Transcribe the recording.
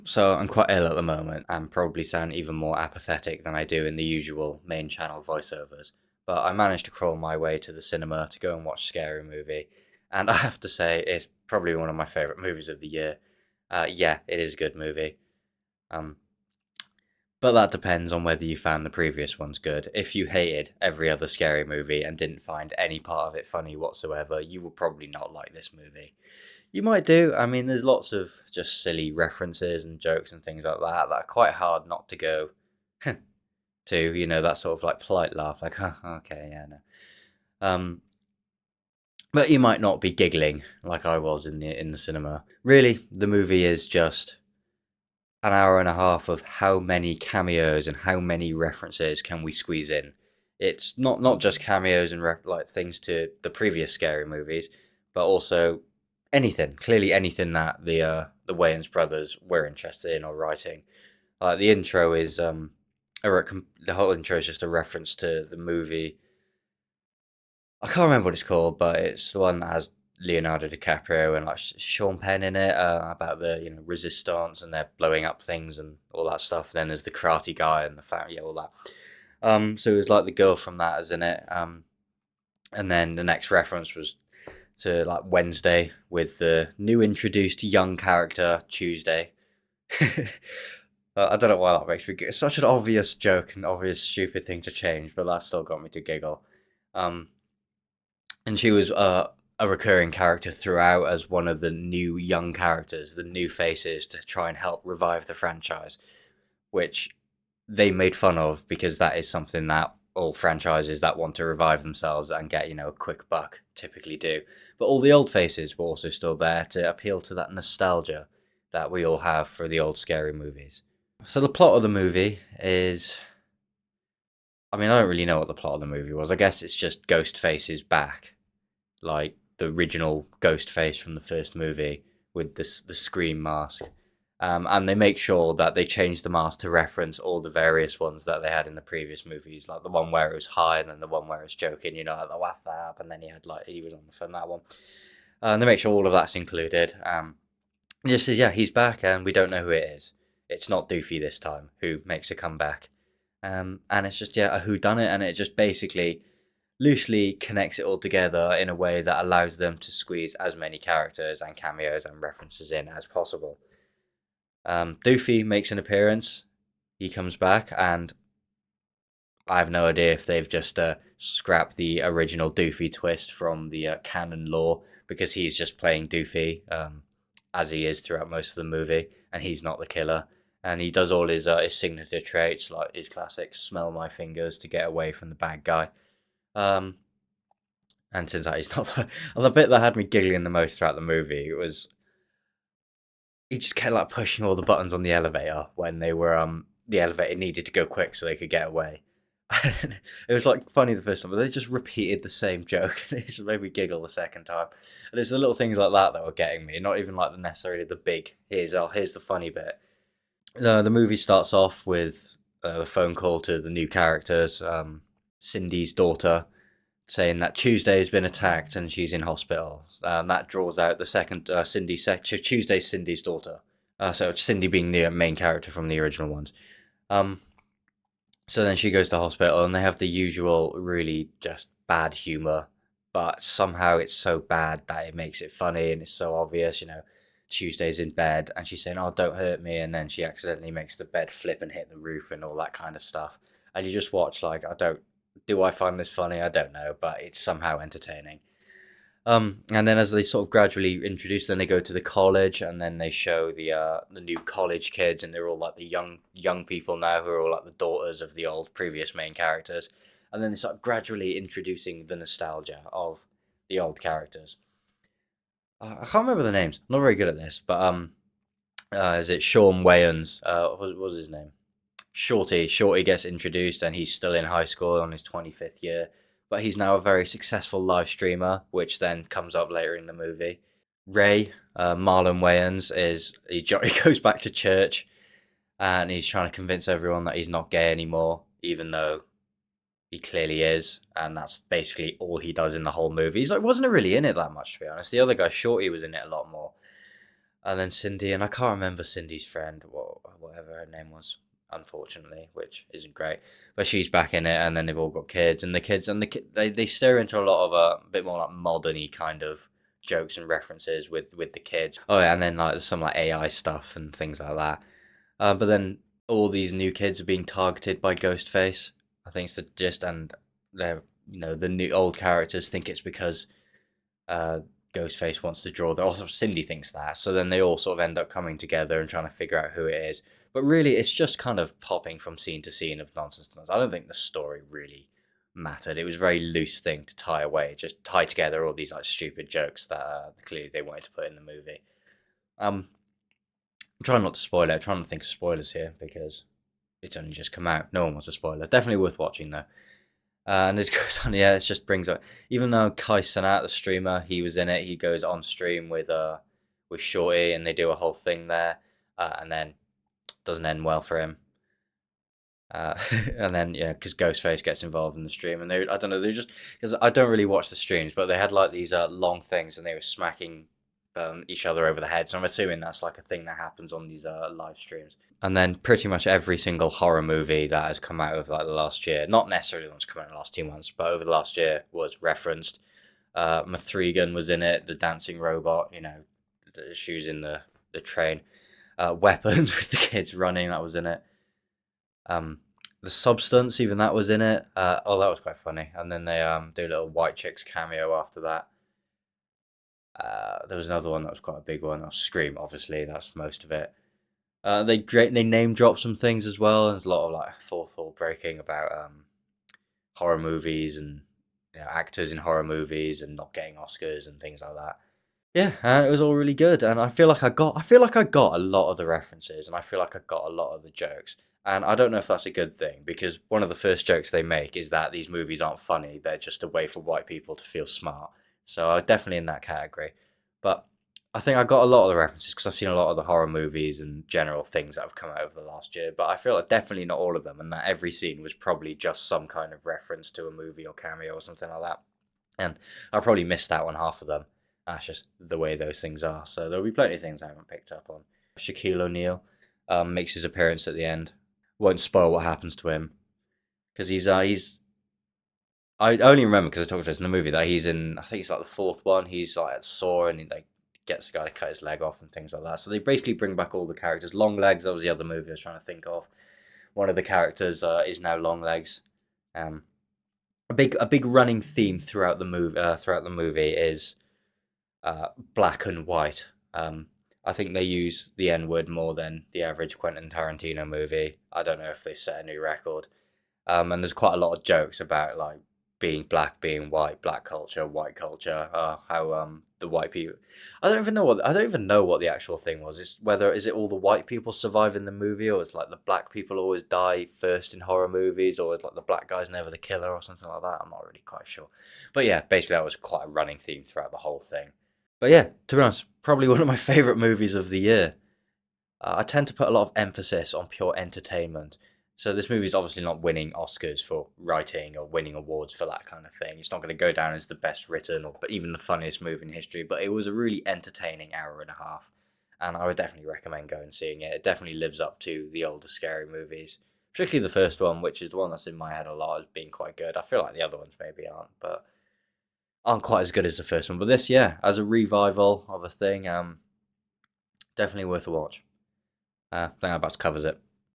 So I'm quite ill at the moment and probably sound even more apathetic than I do in the usual main channel voiceovers. But I managed to crawl my way to the cinema to go and watch Scary Movie, and I have to say it's probably one of my favourite movies of the year. Yeah, it is a good movie. Um, but that depends on whether you found the previous ones good. If you hated every other Scary Movie and didn't find any part of it funny whatsoever, you will probably not like this movie. You might do. I mean, there's lots of just silly references and jokes and things like that that are quite hard not to go to. That sort of like polite laugh, like, huh, okay, yeah, no. Um, but you might not be giggling like I was in the cinema. Really, the movie is just an hour and a half of how many cameos and how many references can we squeeze in. It's not just cameos and like things to the previous scary movies, but also anything. Clearly, anything that the Wayans brothers were interested in or writing. Like the intro is the whole intro is just a reference to the movie. I can't remember what it's called, but it's the one that has Leonardo DiCaprio and like Sean Penn in it, about the resistance and they're blowing up things and all that stuff. And then there's the karate guy and the family, yeah, all that. So it was like the girl from that is in it. And then the next reference was to like Wednesday with the new introduced young character Tuesday. I don't know why that makes me. It's such an obvious joke and obvious stupid thing to change, but that still got me to giggle. Um, and she was a recurring character throughout as one of the new young characters, the new faces to try and help revive the franchise, which they made fun of because that is something that all franchises that want to revive themselves and get a quick buck typically do. But all the old faces were also still there to appeal to that nostalgia that we all have for the old scary movies. So the plot of the movie is, I mean, I don't really know what the plot of the movie was. I guess it's just Ghostface is back, like the original Ghostface from the first movie with this the Scream mask. And they make sure that they change the mask to reference all the various ones that they had in the previous movies, like the one where it was high, and then the one where it's joking, like the what's up, and then he was on the phone that one. And they make sure all of that's included. It just says, yeah, he's back, and we don't know who it is. It's not Doofy this time, who makes a comeback. And it's just, yeah, a who done it, and it just basically loosely connects it all together in a way that allows them to squeeze as many characters and cameos and references in as possible. Doofy makes an appearance. He comes back, and I have no idea if they've just scrapped the original Doofy twist from the canon lore because he's just playing Doofy, as he is throughout most of the movie, and he's not the killer. And he does all his signature traits, like his classic "smell my fingers" to get away from the bad guy. Um, and since that he's not the bit that had me giggling the most throughout the movie, it was he just kept like pushing all the buttons on the elevator when they were the elevator needed to go quick so they could get away. It was like funny the first time, but they just repeated the same joke, and it just made me giggle the second time. And it's the little things like that that were getting me, not even like the necessarily the big. Here's the funny bit. The movie starts off with the phone call to the new characters, Cindy's daughter, saying that Tuesday's been attacked and she's in hospital. That draws out the second Tuesday's Cindy's daughter. So Cindy being the main character from the original ones. Um, so then she goes to hospital and they have the usual really just bad humor, but somehow it's so bad that it makes it funny and it's so obvious. Tuesday's in bed and she's saying, "Oh, don't hurt me," and then she accidentally makes the bed flip and hit the roof and all that kind of stuff. And you just watch like, I don't do I find this funny? I don't know, but it's somehow entertaining. And then as they sort of gradually introduce, then they go to the college, and then they show the new college kids, and they're all like the young people now who are all like the daughters of the old previous main characters, and then they start gradually introducing the nostalgia of the old characters. I can't remember the names. I'm not very good at this, but is it Sean Wayans? What was his name? Shorty. Shorty gets introduced, and he's still in high school on his 25th year, but he's now a very successful live streamer, which then comes up later in the movie. Ray, Marlon Wayans, he goes back to church, and he's trying to convince everyone that he's not gay anymore, even though he clearly is, and that's basically all he does in the whole movie. He's like wasn't really in it that much, to be honest. The other guy, Shorty, was in it a lot more. And then Cindy, and I can't remember Cindy's friend, whatever her name was, unfortunately, which isn't great. But she's back in it, and then they've all got kids, and they stir into a lot of a bit more like moderny kind of jokes and references with the kids. Oh yeah, and then like there's some like AI stuff and things like that. But then all these new kids are being targeted by Ghostface. I think it's the gist, and they're the new old characters think it's because uh, Ghostface wants to draw them. Also, Cindy thinks that. So then they all sort of end up coming together and trying to figure out who it is. But really, it's just kind of popping from scene to scene of nonsense. I don't think the story really mattered. It was a very loose thing to tie away, just tie together all these like stupid jokes that clearly they wanted to put in the movie. I'm trying not to spoil it. I'm trying to think of spoilers here because it's only just come out. No one wants a spoiler. Definitely worth watching though. And it goes on, yeah, it just brings up. Even though Kai Cenat, the streamer, he was in it. He goes on stream with Shorty, and they do a whole thing there, and then doesn't end well for him. And then yeah, because Ghostface gets involved in the stream, and I don't know, they just because I don't really watch the streams, but they had like these long things, and they were smacking each other over the head. So I'm assuming that's like a thing that happens on these live streams. And then pretty much every single horror movie that has come out of like the last year, not necessarily the ones come out in the last 2 months, but over the last year was referenced. Mathregan was in it, the dancing robot, the shoes in the train. Weapons with the kids running, that was in it. The Substance, even that was in it. Oh, that was quite funny. And then they do a little White Chicks cameo after that. There was another one that was quite a big one. Scream, obviously, that's most of it. They name drop some things as well. There's a lot of like fourth wall breaking about horror movies and actors in horror movies and not getting Oscars and things like that. Yeah, and it was all really good, and I feel like I got a lot of the references, and I feel like I got a lot of the jokes, and I don't know if that's a good thing because one of the first jokes they make is that these movies aren't funny; they're just a way for white people to feel smart. So I'm definitely in that category, but I think I got a lot of the references because I've seen a lot of the horror movies and general things that have come out over the last year, but I feel like definitely not all of them, and that every scene was probably just some kind of reference to a movie or cameo or something like that, and I probably missed out on half of them. That's just the way those things are. So there'll be plenty of things I haven't picked up on. Shaquille O'Neal makes his appearance at the end. Won't spoil what happens to him because he's. I only remember because I talked about this in the movie that he's in. I think it's like the fourth one. He's like at Saw and he like gets the guy to cut his leg off and things like that. So they basically bring back all the characters. Longlegs, that was the other movie I was trying to think of. One of the characters is now Longlegs. Um, a big running theme throughout the movie is black and white. I think they use the N word more than the average Quentin Tarantino movie. I don't know if they set a new record. And there's quite a lot of jokes about like being black, being white, black culture, white culture. How the white people. I don't even know what the actual thing was. It's whether is it all the white people survive in the movie, or it's like the black people always die first in horror movies, or it's like the black guy's never the killer, or something like that. I'm not really quite sure. But yeah, basically that was quite a running theme throughout the whole thing. But yeah, to be honest, probably one of my favorite movies of the year. I tend to put a lot of emphasis on pure entertainment. So this movie is obviously not winning Oscars for writing or winning awards for that kind of thing. It's not going to go down as the best written or even the funniest movie in history, but it was a really entertaining hour and a half. And I would definitely recommend going and seeing it. It definitely lives up to the older scary movies, particularly the first one, which is the one that's in my head a lot as being quite good. I feel like the other ones maybe aren't quite as good as the first one. But this, yeah, as a revival of a thing, definitely worth a watch. I think that about covers it.